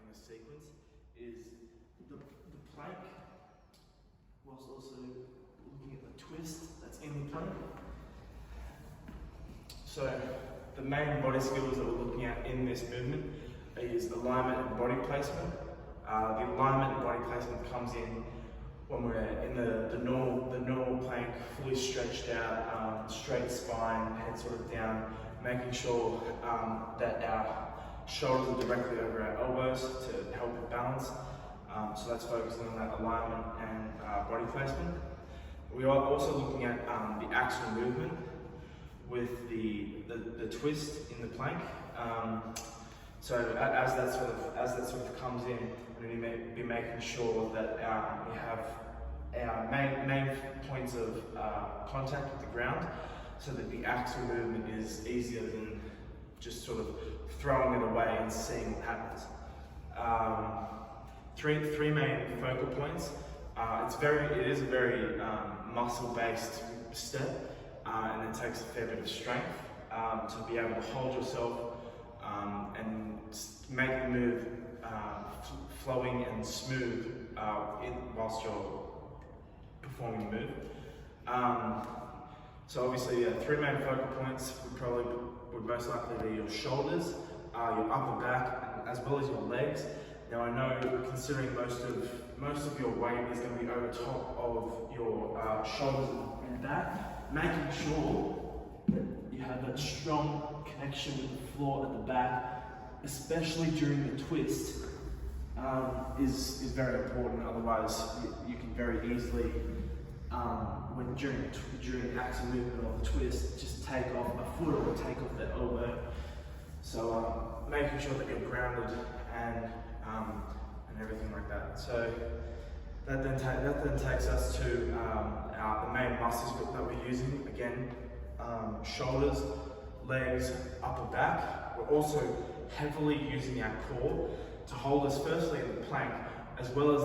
this sequence is the plank, whilst also looking at the twist that's in the plank. So the main body skills that we're looking at in this movement is alignment and body placement. The alignment and body placement comes in when we're in the normal plank, fully stretched out, straight spine, head sort of down, making sure that our shoulders are directly over our elbows to help with balance. So that's focusing on that alignment and body placement. We are also looking at the axial movement with the twist in the plank. So as that sort of comes in, we're going to be making sure that we have our main points of contact with the ground, so that the axial movement is easier than just sort of throwing it away and seeing what happens. Three main focal points. It is a very muscle-based step, and it takes a fair bit of strength to be able to hold yourself and make the move flowing and smooth whilst you're performing the move. So obviously, three main focal points would most likely be your shoulders, your upper back, as well as your legs. Now I know, considering most of your weight is going to be over top of your shoulders and back, making sure that you have that strong connection with the floor at the back, especially during the twist, is very important. Otherwise, you can very easily, during the axial movement or the twist, just take off a foot or take off the elbow. So making sure that you're grounded and everything like that. So that then takes us to the main muscles that we're using. Again, shoulders, legs, upper back. We're also heavily using our core to hold us firstly in the plank, as well as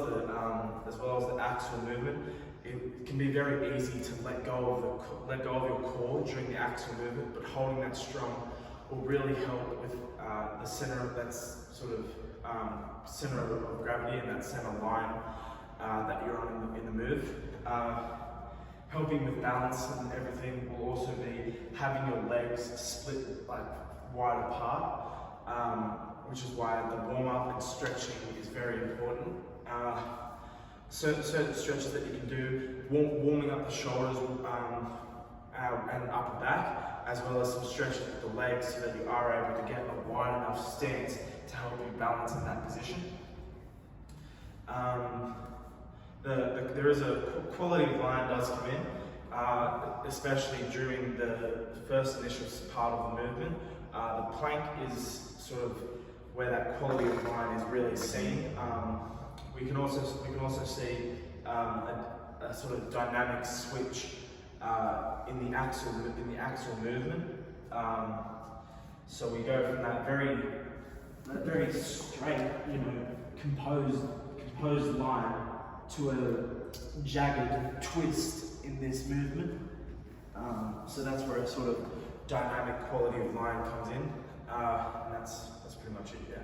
the axial movement. It can be very easy to let go of your core during the axial movement, but holding that strong will really help with the center. That's sort of center of gravity and that center line that you're on in the move. Helping with balance and everything will also be having your legs split like wide apart, which is why the warm-up and stretching is very important. Certain stretches that you can do, warming up the shoulders and upper back, as well as some stretches with the legs, so that you are able to get a wide enough stance to help you balance in that position. There is a quality of line does come in, especially during the first initial part of the movement. The plank is sort of where that quality of line is really seen. We can also see a sort of dynamic switch in the axial movement. So we go from that very straight, composed line to a jagged twist in this movement. So that's where a sort of dynamic quality of line comes in, and that's pretty much it. Yeah.